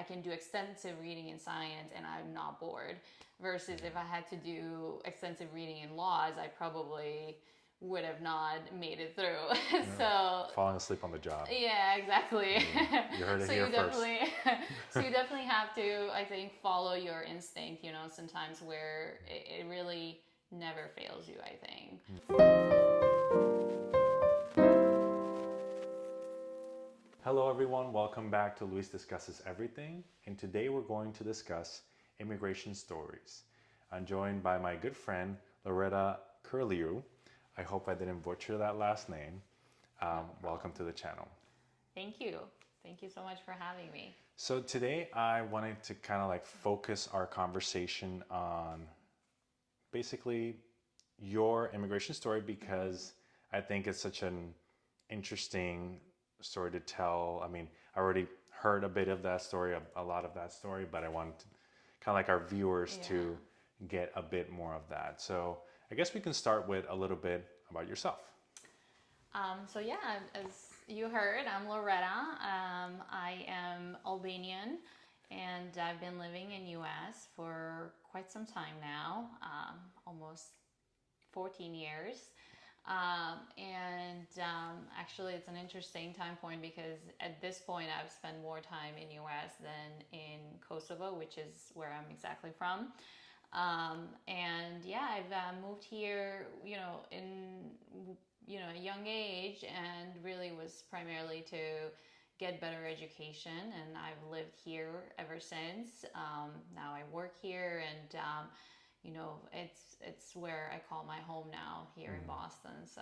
can do extensive reading in science and I'm not bored. Versus if I had to do extensive reading in laws, I probably would have not made it through. So falling asleep on the job. yeah, exactly. You heard it So here you first. definitely, so you definitely have to, I think, follow your instinct. You know, sometimes where it really never fails you. I think. Hello everyone, welcome back to Luis Discusses Everything, and today we're going to discuss immigration stories. I'm joined by my good friend Lloreta Kerliu. I hope I didn't butcher that last name. Welcome to the channel. Thank you. Thank you so much for having me. So today I wanted to kind of like focus our conversation on basically your immigration story because I think it's such an interesting story to tell. I mean, I already heard a bit of that story, a lot of that story, but I want kind of like our viewers to get a bit more of that. So I guess we can start with a little bit about yourself. So yeah, as you heard, I'm Lloreta. I am Albanian, and I've been living in U.S. for quite some time now, almost 14 years. Actually, it's an interesting time point because at this point I've spent more time in U.S. than in Kosovo, which is where I'm exactly from. I've moved here, in a young age, and really was primarily to get better education, and I've lived here ever since. Now I work here, and it's where I call my home now here in Boston. So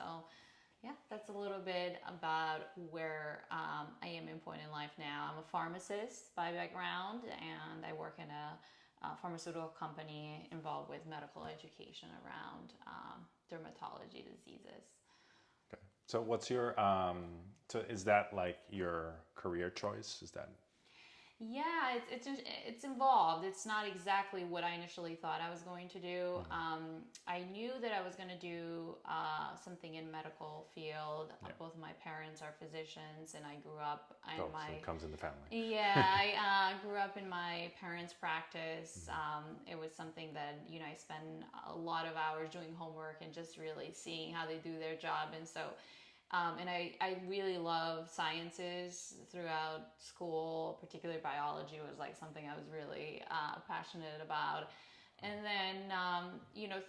yeah, that's a little bit about where I am in point in life now. I'm a pharmacist by background, and I work in a pharmaceutical company involved with medical education around dermatology diseases. Okay. So what's your, so is that like your career choice? Is that? Yeah, it's involved. It's not exactly what I initially thought I was going to do. I knew that I was going to do something in medical field. Both of my parents are physicians, and I grew up in So it comes in the family. Yeah, I grew up in my parents' practice. It was something that I spent a lot of hours doing homework and just really seeing how they do their job, and so. I really love sciences throughout school, particularly biology was like something I was really passionate about. And then,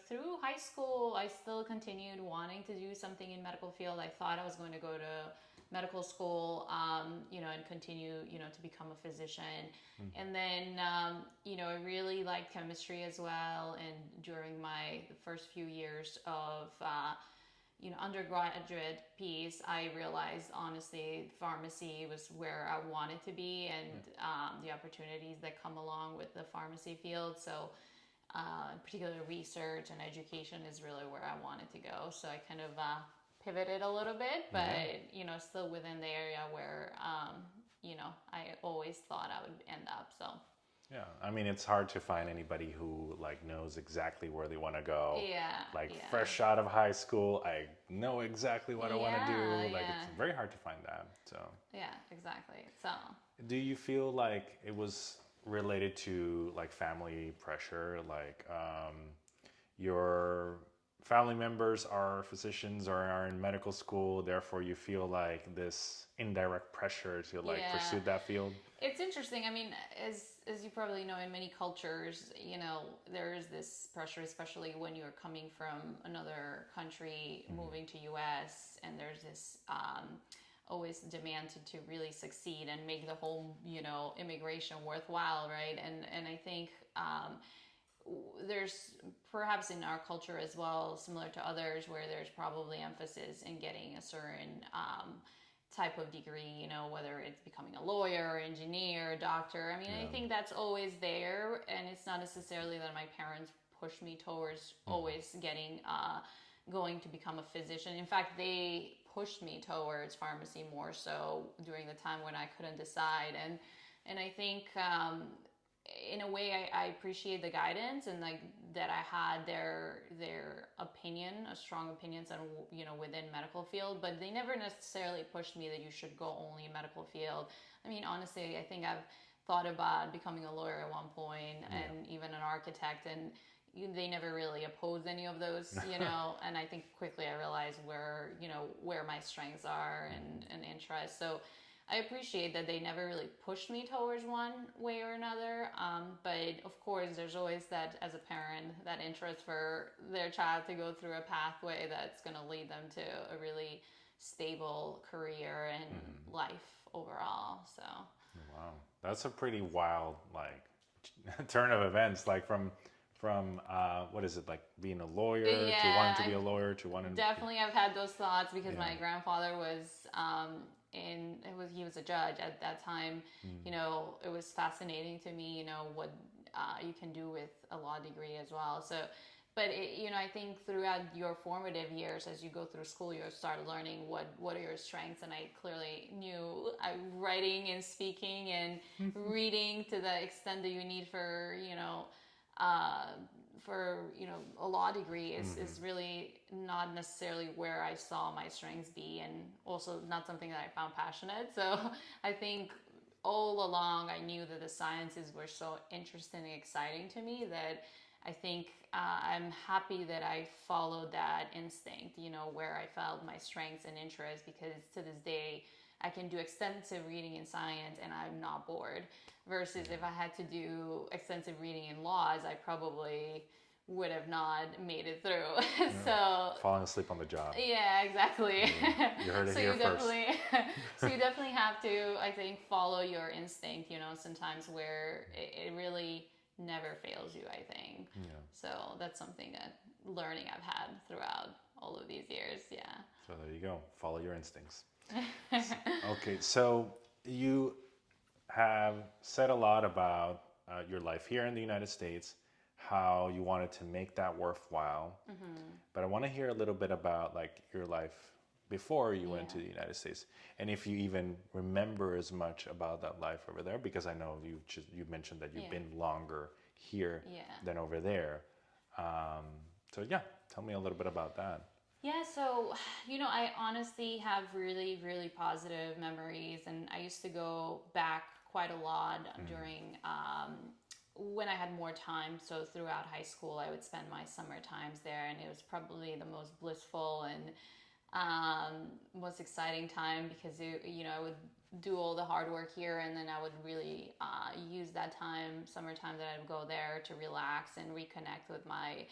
through high school, I still continued wanting to do something in medical field. I thought I was going to go to medical school, and continue, to become a physician. And then, I really liked chemistry as well. And during my first few years of undergraduate piece, I realized honestly pharmacy was where I wanted to be, and the opportunities that come along with the pharmacy field. So in particular research and education is really where I wanted to go. So I kind of pivoted a little bit, but still within the area where I always thought I would end up. So Yeah, I mean, it's hard to find anybody who like knows exactly where they want to go. Fresh out of high school, I know exactly what I want to do. Like it's very hard to find that. So yeah, exactly. So do you feel like it was related to like family pressure, like your family members are physicians or are in medical school, therefore you feel like this indirect pressure to like pursue that field? It's interesting. I mean, as you probably know, in many cultures, there is this pressure, especially when you're coming from another country, moving to US, and there's this always demand to really succeed and make the whole, immigration worthwhile, right? And I think there's perhaps in our culture as well, similar to others, where there's probably emphasis in getting a certain type of degree, whether it's becoming a lawyer, engineer, doctor. I mean, I think that's always there, and it's not necessarily that my parents pushed me towards always going to become a physician. In fact, they pushed me towards pharmacy more so during the time when I couldn't decide. And I think in a way I appreciate the guidance and like that I had their opinion, a strong opinions on within medical field, but they never necessarily pushed me that you should go only in medical field. I mean, honestly, I think I've thought about becoming a lawyer at one point and even an architect, and they never really opposed any of those, and I think quickly I realized where my strengths are and interests. So I appreciate that they never really pushed me towards one way or another. But of course, there's always that, as a parent, that interest for their child to go through a pathway that's going to lead them to a really stable career and life overall. So Wow, that's a pretty wild turn of events. Like from what is it, like being a lawyer to wanting to be a lawyer to wanting definitely I've had those thoughts because my grandfather was he was a judge at that time. It was fascinating to me, what you can do with a law degree as well. So but I think throughout your formative years, as you go through school, you start learning what are your strengths. And I clearly knew writing and speaking and reading to the extent that you need for a law degree is really not necessarily where I saw my strengths be, and also not something that I found passionate. So I think all along I knew that the sciences were so interesting and exciting to me that I think I'm happy that I followed that instinct, where I felt my strengths and interests, because to this day I can do extensive reading in science and I'm not bored. Versus if I had to do extensive reading in laws, I probably would have not made it through. So falling asleep on the job. Yeah, exactly. You heard it so here you first. definitely, so you definitely have to, I think, follow your instinct. Sometimes where it really never fails you, I think. Yeah. So that's something that learning I've had throughout all of these years. Yeah. So there you go. Follow your instincts. Okay, so you have said a lot about your life here in the United States, how you wanted to make that worthwhile. But I want to hear a little bit about your life before you went to the United States, and if you even remember as much about that life over there, because I know you mentioned that you've been longer here than over there. So yeah, tell me a little bit about that. Yeah, so, I honestly have really, really positive memories, and I used to go back quite a lot during when I had more time. So throughout high school, I would spend my summer times there, and it was probably the most blissful and most exciting time, because I would do all the hard work here, and then I would really use that summertime that I would go there to relax and reconnect with my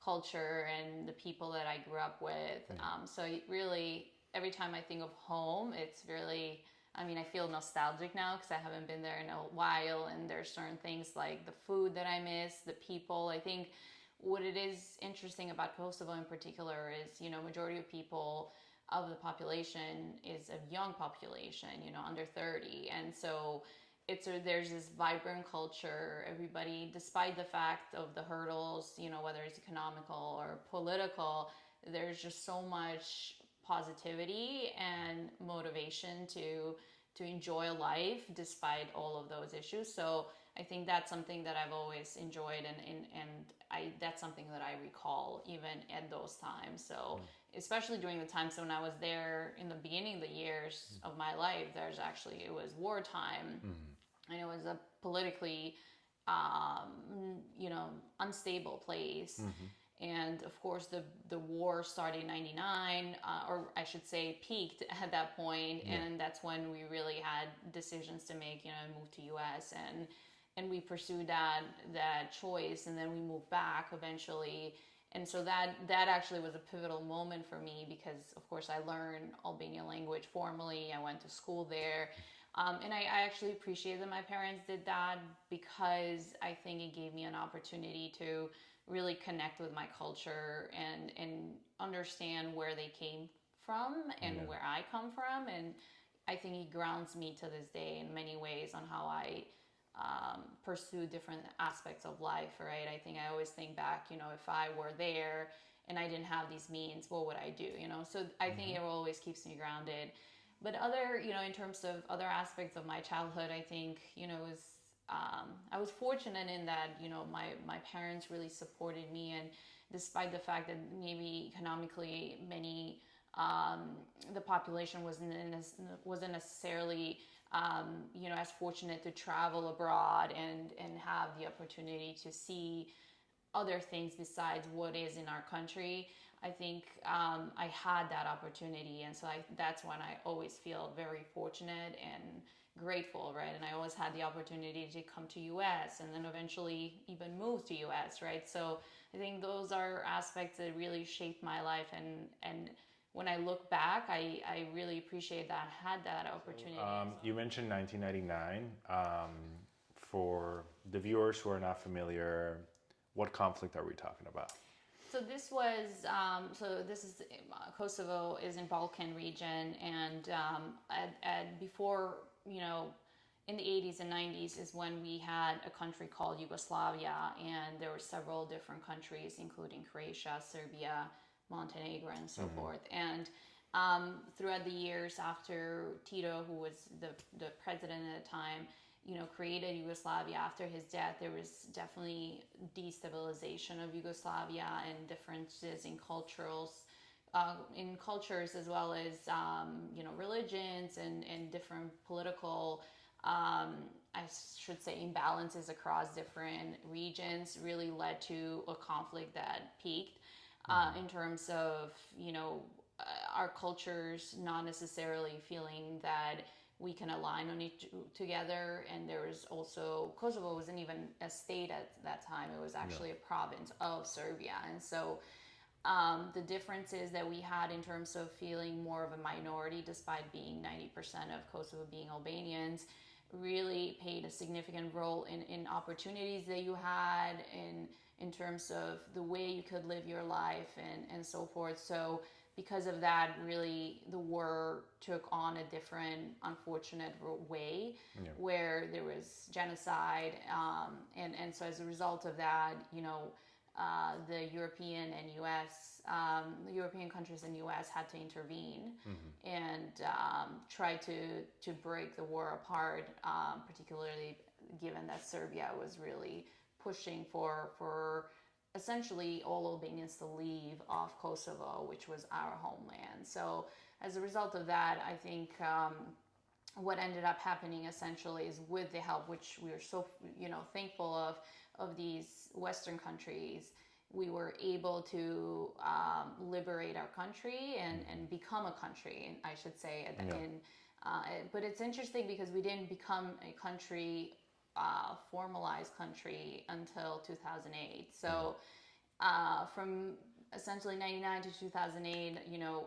culture and the people that I grew up with. So really, every time I think of home, it's really, I feel nostalgic now because I haven't been there in a while, and there's certain things like the food that I miss, the people. I think what it is interesting about Kosovo in particular is, majority of people of the population is a young population, under 30. And so there's this vibrant culture. Everybody, despite the fact of the hurdles, whether it's economical or political, there's just so much positivity and motivation to enjoy life despite all of those issues. So I think that's something that I've always enjoyed, and that's something that I recall even at those times. So especially during the times when I was there in the beginning of the years of my life, it was wartime, and it was a politically unstable place. And of course, the war started in '99, or I should say peaked at that point. And that's when we really had decisions to make, move to US, and we pursued that choice, and then we moved back eventually. And so that actually was a pivotal moment for me, because of course I learned Albanian language formally. I went to school there. And I actually appreciate that my parents did that, because I think it gave me an opportunity to really connect with my culture and understand where they came from and where I come from. And I think it grounds me to this day in many ways on how I pursue different aspects of life, right? I think I always think back, if I were there and I didn't have these means, what would I do? So I think it always keeps me grounded. But in terms of other aspects of my childhood, I think, I was fortunate in that, my parents really supported me. And despite the fact that maybe economically the population wasn't necessarily as fortunate to travel abroad and have the opportunity to see other things besides what is in our country. I think I had that opportunity, and so that's when I always feel very fortunate and grateful, right? And I always had the opportunity to come to US and then eventually even move to US, right? So I think those are aspects that really shaped my life, and when I look back, I really appreciate that I had that opportunity. You mentioned 1999. For the viewers who are not familiar, what conflict are we talking about? So this was Kosovo is in Balkan region, and before, in the 80s and 90s is when we had a country called Yugoslavia, and there were several different countries, including Croatia, Serbia, Montenegro, and so forth. And throughout the years after Tito, who was the president at the time, created Yugoslavia after his death, there was definitely destabilization of Yugoslavia and differences in cultures as well as religions and different political I should say imbalances across different regions really led to a conflict that peaked in terms of our cultures not necessarily feeling that we can align on each together. And there was also, Kosovo wasn't even a state at that time, it was actually a province of Serbia. And so the differences that we had in terms of feeling more of a minority despite being 90% of Kosovo being Albanians really played a significant role in opportunities that you had in terms of the way you could live your life and so forth. So because of that, really the war took on a different unfortunate way where there was genocide, and so as a result of that, the European countries and US had to intervene and try to break the war apart, particularly given that Serbia was really pushing for essentially all Albanians to leave off Kosovo, which was our homeland. So as a result of that, I think what ended up happening essentially is, with the help, which we are so thankful of these Western countries, we were able to liberate our country and become a country, I should say. But it's interesting because we didn't become a country, formalized country, until 2008. So from essentially 99 to 2008,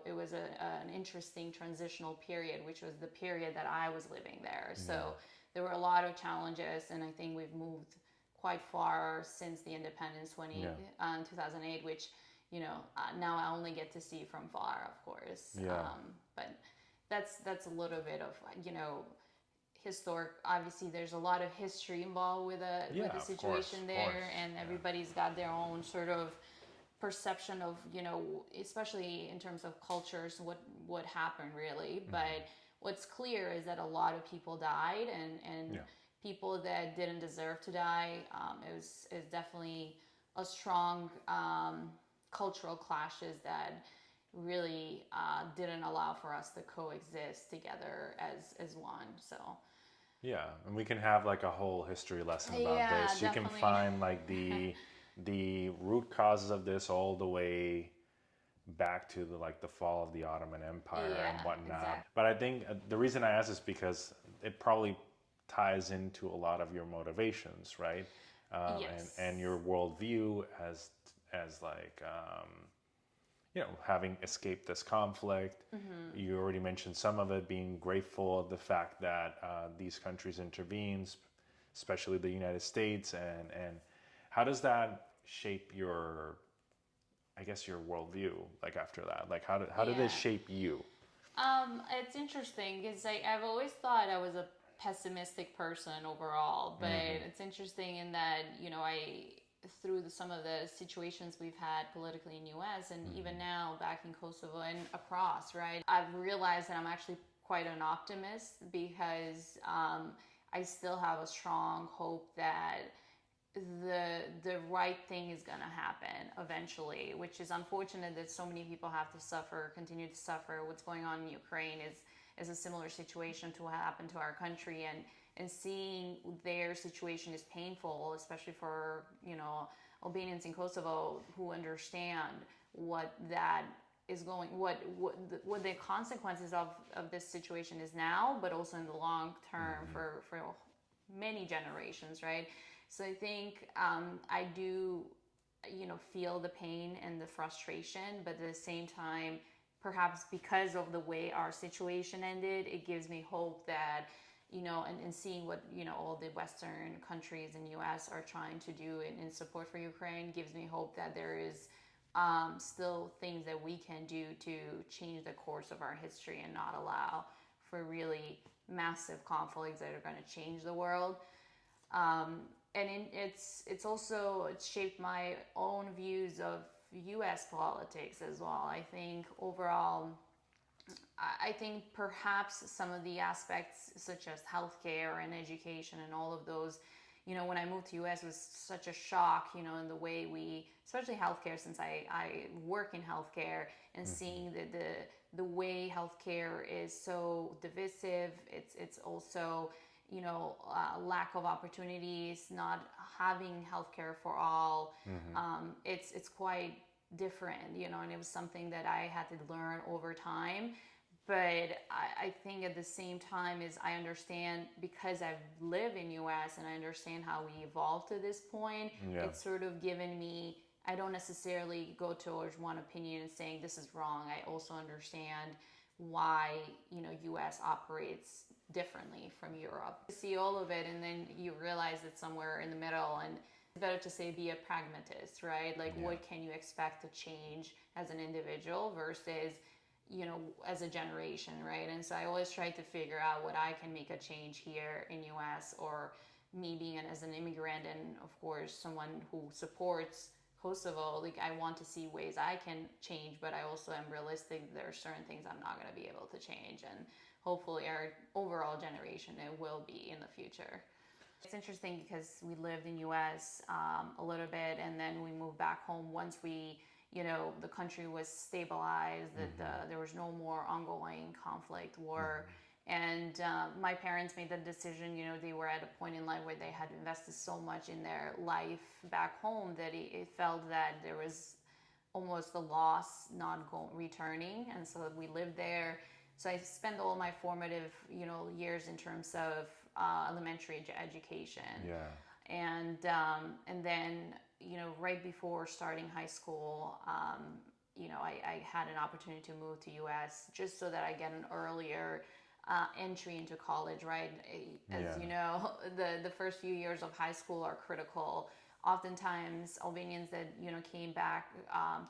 it was an interesting transitional period, which was the period that I was living there. So there were a lot of challenges, and I think we've moved quite far since the independence 2008, which now I only get to see from far, of course. But that's a little bit of historic. Obviously, there's a lot of history involved with the situation there, and everybody's got their own sort of perception of especially in terms of cultures, what happened really. But what's clear is that a lot of people died, and people that didn't deserve to die. It was definitely a strong cultural clashes that really didn't allow for us to coexist together as one. So yeah, and we can have like a whole history lesson about this. You definitely. can find like the root causes of this all the way back to the fall of the Ottoman Empire and whatnot. Exactly. But I think the reason I ask is because it probably ties into a lot of your motivations, right? And your worldview as like having escaped this conflict. You already mentioned some of it, being grateful of the fact that these countries intervened, especially the United States, and how does that shape your, I guess, your worldview? Like after that, like how did it shape you? It's interesting because I've always thought I was a pessimistic person overall, but it's interesting in that through some of the situations we've had politically in US and even now back in Kosovo and across, right, I've realized that I'm actually quite an optimist because I still have a strong hope that the right thing is going to happen eventually, which is unfortunate that so many people have to continue to suffer. What's going on in Ukraine is a similar situation to what happened to our country, and seeing their situation is painful, especially for, you know, Albanians in Kosovo who understand what that is going, what the consequences of this situation is now, but also in the long term for many generations, right? So I think I do, you know, feel the pain and the frustration, but at the same time, perhaps because of the way our situation ended, it gives me hope that, you know, and seeing what, you know, all the Western countries and US are trying to do in support for Ukraine gives me hope that there is still things that we can do to change the course of our history and not allow for really massive conflicts that are going to change the world. It's also shaped my own views of U.S. politics as well. I think overall, I think perhaps some of the aspects such as healthcare and education and all of those, you know, when I moved to US was such a shock, you know, in the way we, especially healthcare, since I work in healthcare, and seeing the way healthcare is so divisive. It's also, you know, lack of opportunities, not having healthcare for all. It's quite different, you know, and it was something that I had to learn over time. But I think at the same time is I understand, because I've lived in US and I understand how we evolved to this point, it's sort of given me, I don't necessarily go towards one opinion and saying this is wrong. I also understand why, you know, US operates differently from Europe. You see all of it and then you realize it's somewhere in the middle, and it's better to say be a pragmatist, right? Like what can you expect to change as an individual versus, you know, as a generation, right? And so I always try to figure out what I can make a change here in US, or me being as an immigrant and of course someone who supports Kosovo, like I want to see ways I can change, but I also am realistic there are certain things I'm not going to be able to change, and hopefully our overall generation it will be in the future. It's interesting because we lived in US a little bit, and then we moved back home once we, you know, the country was stabilized, that there was no more ongoing conflict, war. And my parents made the decision, you know, they were at a point in life where they had invested so much in their life back home that it felt that there was almost a loss not returning. And so we lived there. So I spent all my formative, you know, years in terms of elementary education. And then, you know, right before starting high school, you know, I had an opportunity to move to US just so that I get an earlier entry into college, right? As you know, the first few years of high school are critical. Oftentimes, Albanians that, you know, came back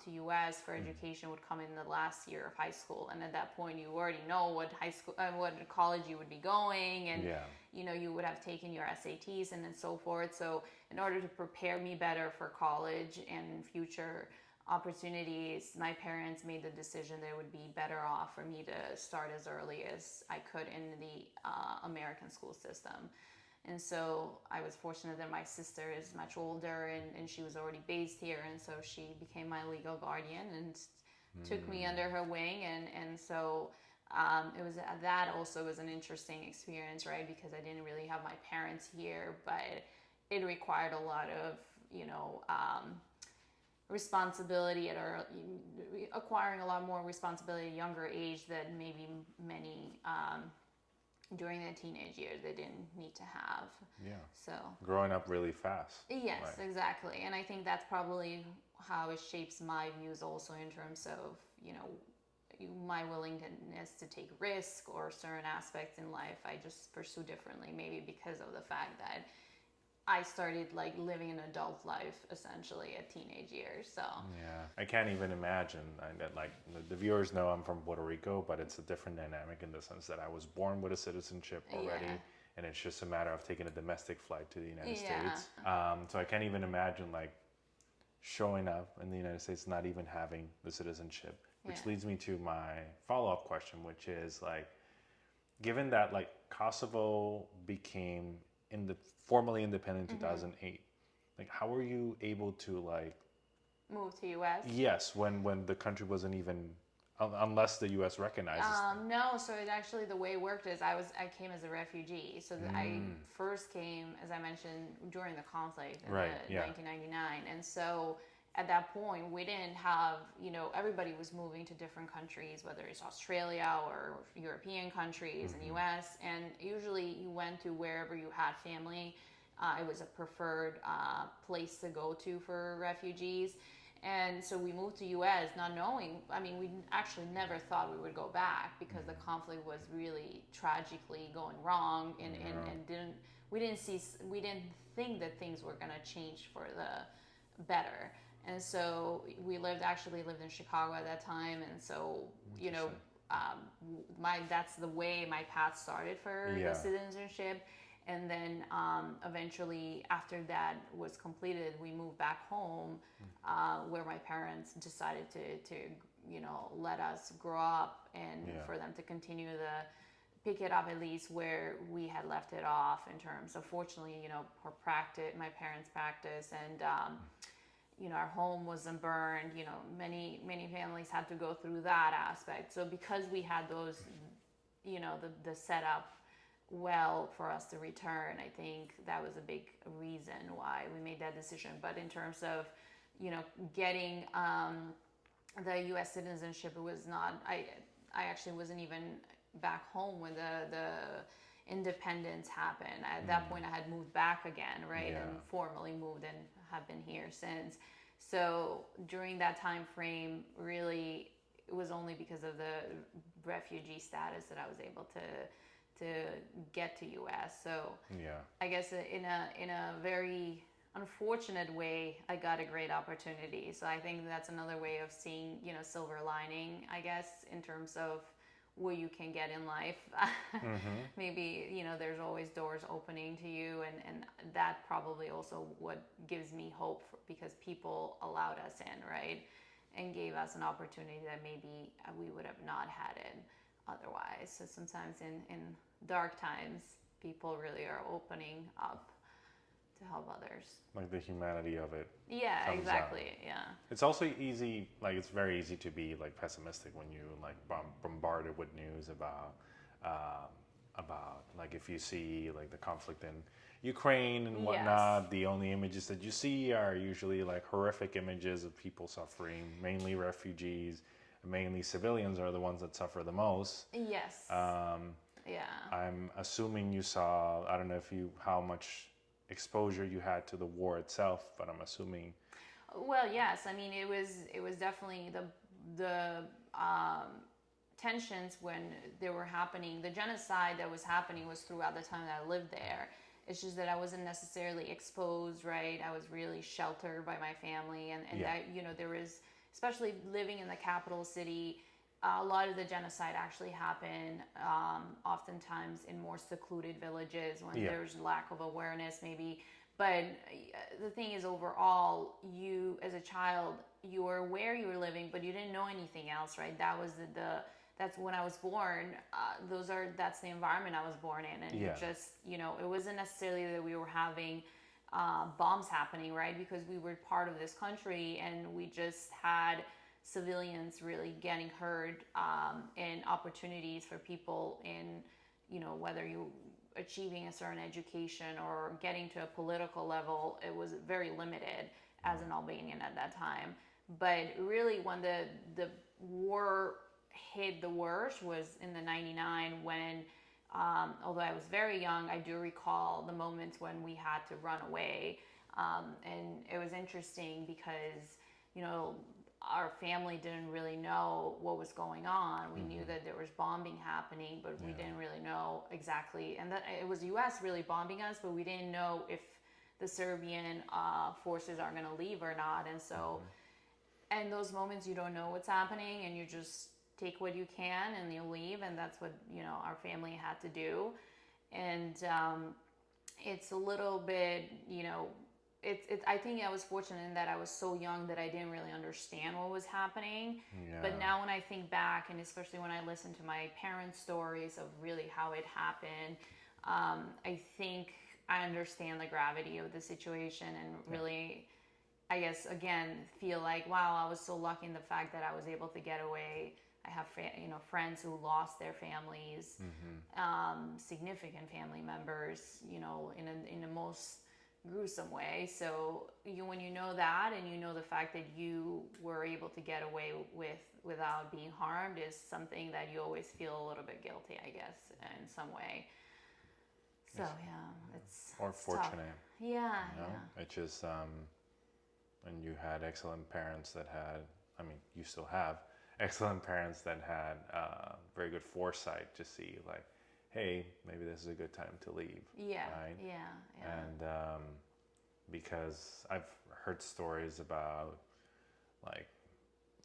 to US for education would come in the last year of high school, and at that point, you already know what high school, what college you would be going, and you know, you would have taken your SATs and then so forth. So, in order to prepare me better for college and future opportunities, my parents made the decision that it would be better off for me to start as early as I could in the American school system. And so I was fortunate that my sister is much older, and she was already based here, and so she became my legal guardian and took me under her wing. And so it was, that also was an interesting experience, right? Because I didn't really have my parents here, but it required a lot of, you know, responsibility acquiring a lot more responsibility at a younger age than maybe many during their teenage years they didn't need to have. So growing up really fast. Yes, exactly. And I think that's probably how it shapes my views also in terms of, you know, my willingness to take risk, or certain aspects in life I just pursue differently, maybe because of the fact that I started like living an adult life essentially at teenage years. So I can't even imagine. Like the viewers know I'm from Puerto Rico, but it's a different dynamic in the sense that I was born with a citizenship already, and it's just a matter of taking a domestic flight to the United States. So I can't even imagine like showing up in the United States not even having the citizenship, which leads me to my follow-up question, which is like, given that like Kosovo became formally independent in 2008. Like, how were you able to like move to US? Yes, when the country wasn't even unless the U.S. recognizes them. No, so it actually, the way it worked is I came as a refugee. So I first came, as I mentioned, during the conflict in Right, the yeah. 1999, and so at that point we didn't have, everybody was moving to different countries, whether it's Australia or European countries and US, and usually you went to wherever you had family. It was a preferred place to go to for refugees. And so we moved to US not knowing, I mean, we actually never thought we would go back because the conflict was really tragically going wrong, and we didn't think that things were going to change for the better. And so we actually lived in Chicago at that time. And so, that's the way my path started for the citizenship. And then eventually, after that was completed, we moved back home, where my parents decided to let us grow up, and for them to continue pick it up at least where we had left it off in terms of, fortunately, for practice, my parents' practice, and our home wasn't burned. Many families had to go through that aspect. So because we had those, the setup well for us to return, I think that was a big reason why we made that decision. But in terms of, getting the U.S. citizenship, it was not. I actually wasn't even back home when the independence happened. At that point, I had moved back again, right, and formally moved and have been here since. So during that time frame, really, it was only because of the refugee status that I was able to get to U.S. So I guess in a very unfortunate way, I got a great opportunity. So I think that's another way of seeing, silver lining, I guess, in terms of what you can get in life. Maybe, there's always doors opening to you, and that probably also what gives me hope, because people allowed us in, right, and gave us an opportunity that maybe we would have not had it otherwise. So sometimes in dark times, people really are opening up to help others. Like the humanity of it. Yeah, exactly. Out. Yeah. It's also easy, it's very easy to be pessimistic when you bombarded with news about if you see the conflict in Ukraine and whatnot. The only images that you see are usually horrific images of people suffering, mainly refugees. Mainly civilians are the ones that suffer the most. Yes. I'm assuming you saw, I don't know how much exposure you had to the war itself, but I'm assuming. Well, yes. I mean, it was definitely the tensions when they were happening. The genocide that was happening was throughout the time that I lived there. It's just that I wasn't necessarily exposed, right? I was really sheltered by my family, and that, there was, especially living in the capital city, a lot of the genocide actually happened oftentimes in more secluded villages when there's lack of awareness maybe. But the thing is, overall, you as a child, you were aware you were living, but you didn't know anything else, right? That was that's when I was born. That's the environment I was born in, and just, it wasn't necessarily that we were having bombs happening, right? Because we were part of this country, and we just had civilians really getting hurt, and opportunities for people in, whether you achieving a certain education or getting to a political level, it was very limited as an Albanian at that time. But really, when the war hit the worst was in the 99, when although I was very young, I do recall the moments when we had to run away. And it was interesting because, our family didn't really know what was going on. We knew that there was bombing happening, but we didn't really know exactly. And that it was U.S. really bombing us, but we didn't know if the Serbian forces are going to leave or not. And so, and those moments you don't know what's happening, and you just take what you can and you leave, and that's what our family had to do. And it's a little bit, I think I was fortunate in that I was so young that I didn't really understand what was happening. But now when I think back, and especially when I listen to my parents' stories of really how it happened, I think I understand the gravity of the situation, and really, I guess, again, feel like, wow, I was so lucky in the fact that I was able to get away I have friends who lost their families, significant family members, in the most gruesome way. So when you know that, and you know the fact that you were able to get away without being harmed, is something that you always feel a little bit guilty, I guess, in some way. So yeah, it's fortunate. Tough. Yeah, It's just and you had excellent parents that had. I mean, you still have excellent parents that had very good foresight to see, like, hey, maybe this is a good time to leave. Yeah, right? yeah. And because I've heard stories about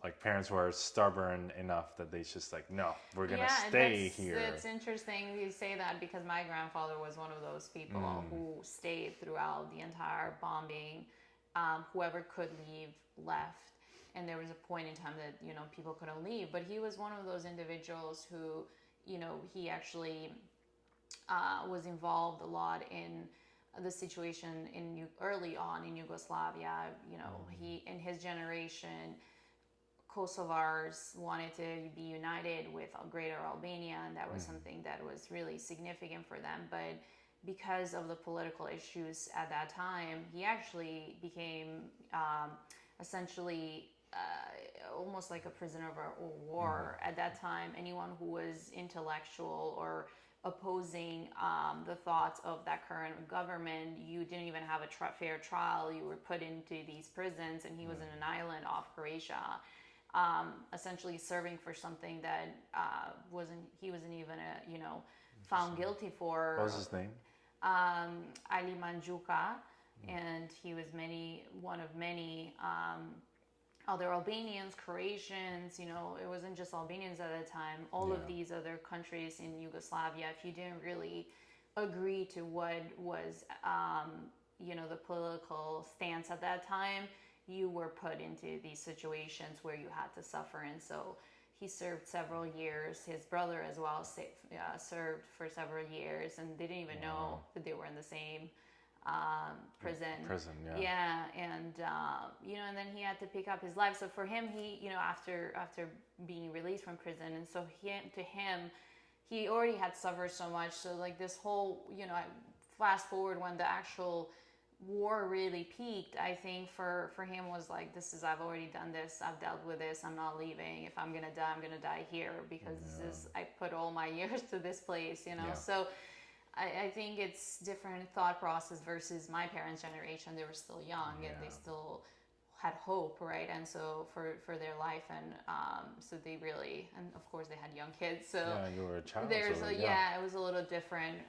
like parents who are stubborn enough that they just like, no, we're gonna stay here. It's interesting you say that, because my grandfather was one of those people who stayed throughout the entire bombing. Whoever could leave left, and there was a point in time that people couldn't leave. But he was one of those individuals who he actually was involved a lot in the situation early on in Yugoslavia. He, in his generation, Kosovars wanted to be united with Greater Albania, and that was something that was really significant for them. But because of the political issues at that time, he actually became essentially almost like a prisoner of war at that time. Anyone who was intellectual or opposing the thoughts of that current government, you didn't even have a fair trial. You were put into these prisons, and he was in an island off Croatia, essentially serving for something that he wasn't even found guilty for. What was his name? Ali Manjuka, and he was one of many other Albanians, Croatians. It wasn't just Albanians at the time. All of these other countries in Yugoslavia, if you didn't really agree to what was the political stance at that time, you were put into these situations where you had to suffer. And so he served several years. His brother as well served for several years, and they didn't even know that they were in the same prison. Yeah, and and then he had to pick up his life. So for him, he after being released from prison, and so he already had suffered so much. So like this whole fast forward when the actual war really peaked, I think for him was like, I've already done this, I've dealt with this, I'm not leaving. If I'm gonna die, I'm gonna die here, because I put all my years to this place, So I think it's different thought process versus my parents' generation. They were still young and they still had hope, right? And so for their life, and so they really, and of course they had young kids, so you were a child. It was a little different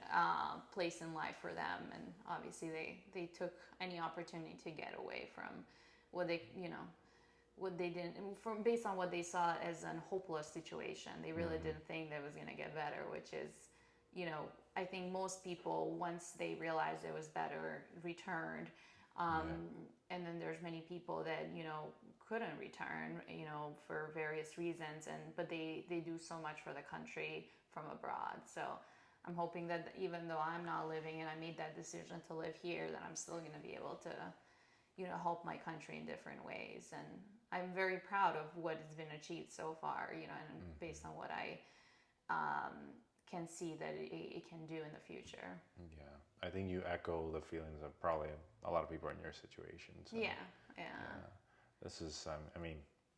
place in life for them, and obviously they took any opportunity to get away from what they didn't, based on what they saw as a hopeless situation. They really didn't think that it was going to get better, which is, I think most people, once they realized it was better, returned. And then there's many people that couldn't return for various reasons, but they do so much for the country from abroad. So I'm hoping that even though I'm not living and I made that decision to live here, that I'm still going to be able to help my country in different ways. And I'm very proud of what has been achieved so far, and based on what I can see that it can do in the future. Yeah, I think you echo the feelings of probably a lot of people in your situation. So, yeah. This is,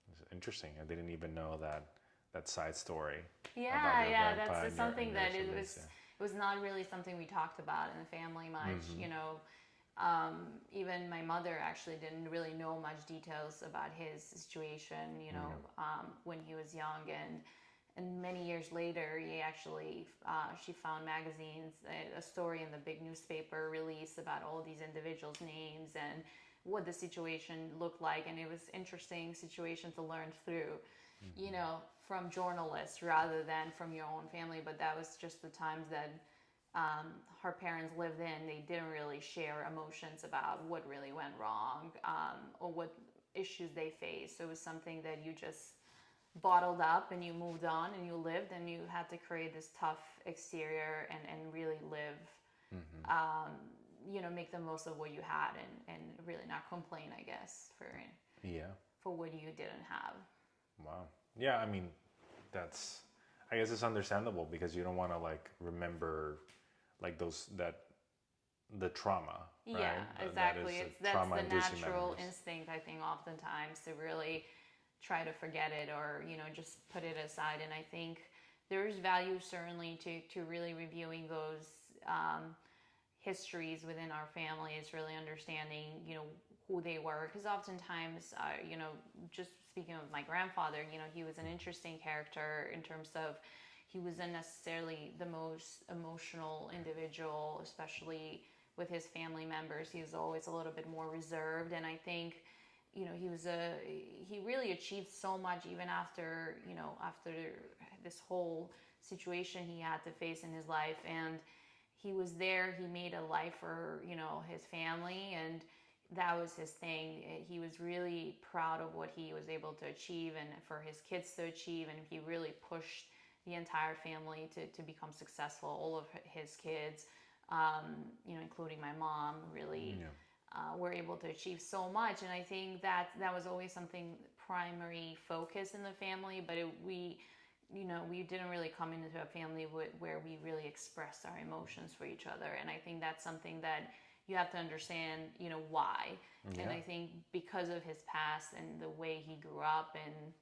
it's interesting. I didn't even know that side story. Yeah, that's something that it was not really something we talked about in the family much. Even my mother actually didn't really know much details about his situation. When he was young, and many years later, she found magazines, a story in the big newspaper release about all these individuals' names and what the situation looked like. And it was interesting situation to learn through, from journalists rather than from your own family. But that was just the times that her parents lived in. They didn't really share emotions about what really went wrong, or what issues they faced. So it was something that you just bottled up, and you moved on, and you lived, and you had to create this tough exterior and really live, make the most of what you had, and really not complain, I guess, for what you didn't have. Wow. Yeah, that's, I guess it's understandable because you don't want to like remember like those that the trauma, right? Yeah, exactly. That's the trauma-inducing natural memories. instinct, I think, oftentimes to really try to forget it or, just put it aside. And I think there's value certainly to really reviewing those histories within our family. Is really understanding, who they were. Because oftentimes, just speaking of my grandfather, he was an interesting character in terms of he wasn't necessarily the most emotional individual, especially with his family members. He was always a little bit more reserved, and I think he really achieved so much even after after this whole situation he had to face in his life. And he was there, he made a life for his family, and that was his thing. He was really proud of what he was able to achieve and for his kids to achieve, and he really pushed the entire family to become successful. All of his kids, including my mom, really were able to achieve so much. And I think that was always something primary focus in the family. But we didn't really come into a family where we really expressed our emotions for each other. And I think that's something that you have to understand, why. Yeah. And I think because of his past and the way he grew up and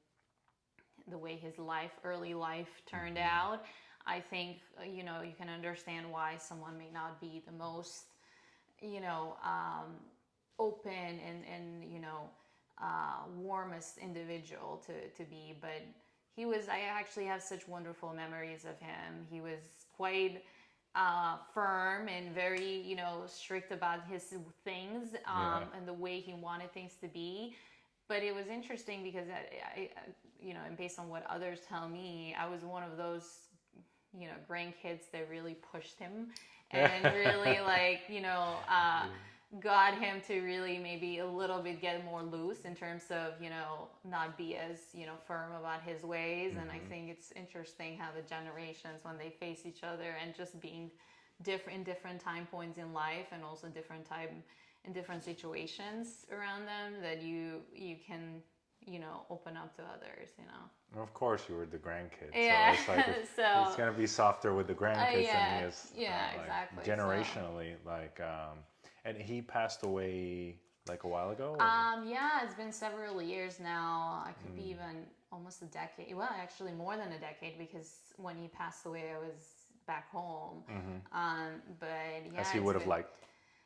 the way his early life turned out, I think, you can understand why someone may not be the most, open and warmest individual to be. But I actually have such wonderful memories of him. He was quite firm and very, strict about his things and the way he wanted things to be. But it was interesting because and based on what others tell me, I was one of those, grandkids that really pushed him and really got him to really maybe a little bit get more loose in terms of, not be as, firm about his ways. And I think it's interesting how the generations, when they face each other and just being different in different time points in life and also in different situations around them, that you can open up to others. Of course, you were the grandkid. Yeah. So it's like it's gonna be softer with the grandkids than he is. Exactly. Generationally, and he passed away like a while ago. Yeah, it's been several years now. I could be even almost a decade. Well, actually more than a decade, because when he passed away, I was back home. But yeah, as he would have liked.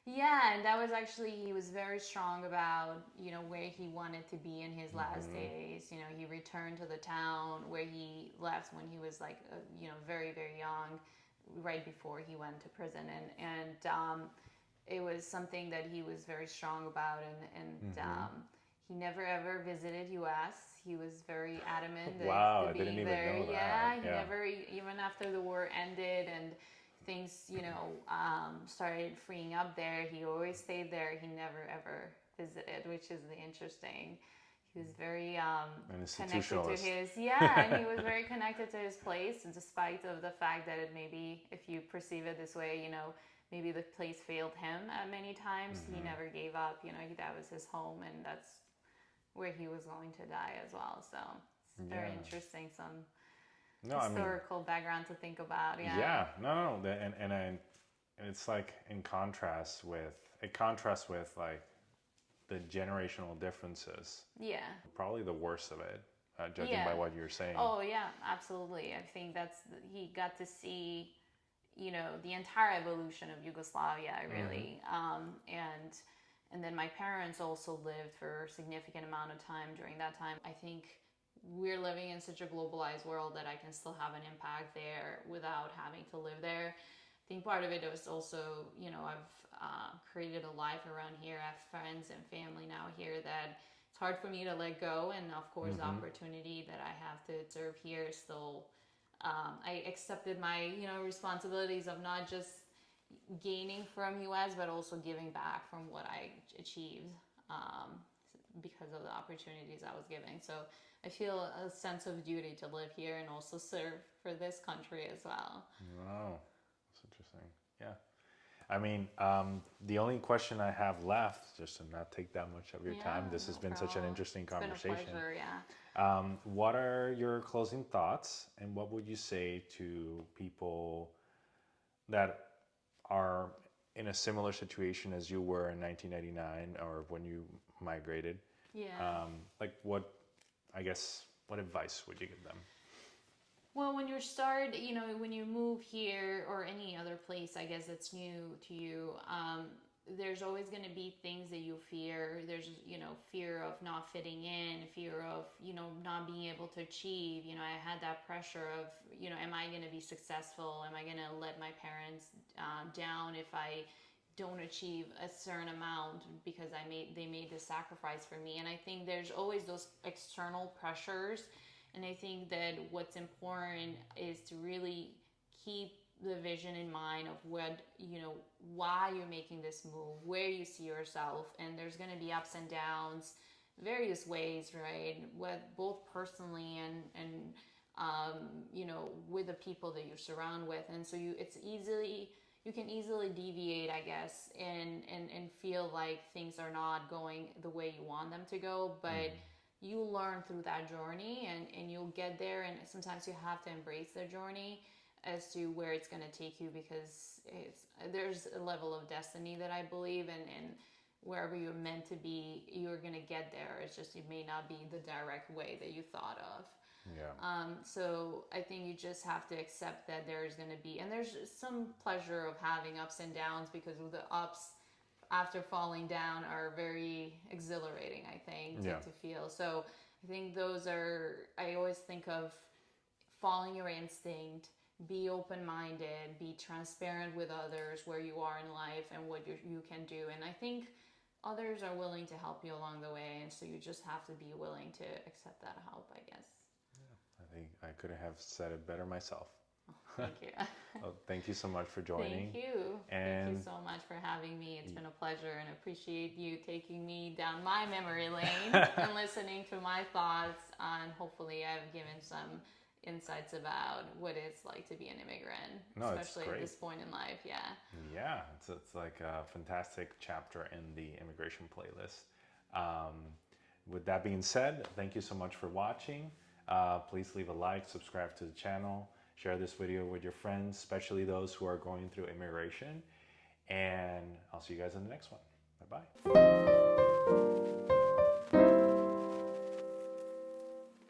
Yeah, and that was actually, he was very strong about, where he wanted to be in his last days. He returned to the town where he left when he was like, very, very young, right before he went to prison. And it was something that he was very strong about. And he never ever visited U.S. He was very adamant that Wow, I being didn't even there. know that. Yeah, he never, even after the war ended and things, started freeing up there, he always stayed there. He never ever visited, which is the interesting. He was very connected to his, and he was very connected to his place, and despite of the fact that it maybe, if you perceive it this way, maybe the place failed him at many times, he never gave up. That was his home, and that's where he was going to die as well. So it's very interesting. Some historical background to think about. And it's like in contrast with like the generational differences. Yeah, probably the worst of it, judging by what you're saying. Oh yeah, absolutely. I think he got to see the entire evolution of Yugoslavia, really. And then my parents also lived for a significant amount of time during that time. I think we're living in such a globalized world that I can still have an impact there without having to live there. I think part of it was also, I've created a life around here. I have friends and family now here that it's hard for me to let go. And of course, the opportunity that I have to serve here is still, I accepted my, responsibilities of not just gaining from US, but also giving back from what I achieved because of the opportunities I was given. So I feel a sense of duty to live here and also serve for this country as well. Wow, that's interesting. Yeah. I mean, the only question I have left, just to not take that much of your time, this has been such an interesting conversation. It's been a pleasure, yeah. What are your closing thoughts, and what would you say to people that are in a similar situation as you were in 1999 or when you migrated? Yeah. Like what, I guess, what advice would you give them? Well, when you start, when you move here or any other place, I guess that's new to you, there's always going to be things that you fear. There's, fear of not fitting in, fear of, not being able to achieve. I had that pressure of, am I going to be successful? Am I going to let my parents down if I don't achieve a certain amount because they made this sacrifice for me? And I think there's always those external pressures. And I think that what's important is to really keep the vision in mind of why you're making this move, where you see yourself. And there's going to be ups and downs, various ways, right? Both personally and with the people that you surround with. And so you can easily deviate, I guess, and feel like things are not going the way you want them to go. But you learn through that journey, and you'll get there, and sometimes you have to embrace the journey as to where it's going to take you, because there's a level of destiny that I believe, and wherever you're meant to be, you're going to get there. It's just, it may not be the direct way that you thought of. Yeah. So I think you just have to accept that there's going to be, and there's some pleasure of having ups and downs, because the ups after falling down are very exhilarating, I think, to feel. So I think I always think of following your instinct, be open-minded, be transparent with others where you are in life and what you can do. And I think others are willing to help you along the way. And so you just have to be willing to accept that help, I guess. I think I couldn't have said it better myself. Thank you. Well, thank you so much for joining. Thank you. And thank you so much for having me. It's been a pleasure, and appreciate you taking me down my memory lane and listening to my thoughts. And hopefully I've given some insights about what it's like to be an immigrant, especially at this point in life. Yeah, it's like a fantastic chapter in the immigration playlist. With that being said, thank you so much for watching. Please leave a like, subscribe to the channel, share this video with your friends, especially those who are going through immigration. And I'll see you guys in the next one. Bye-bye.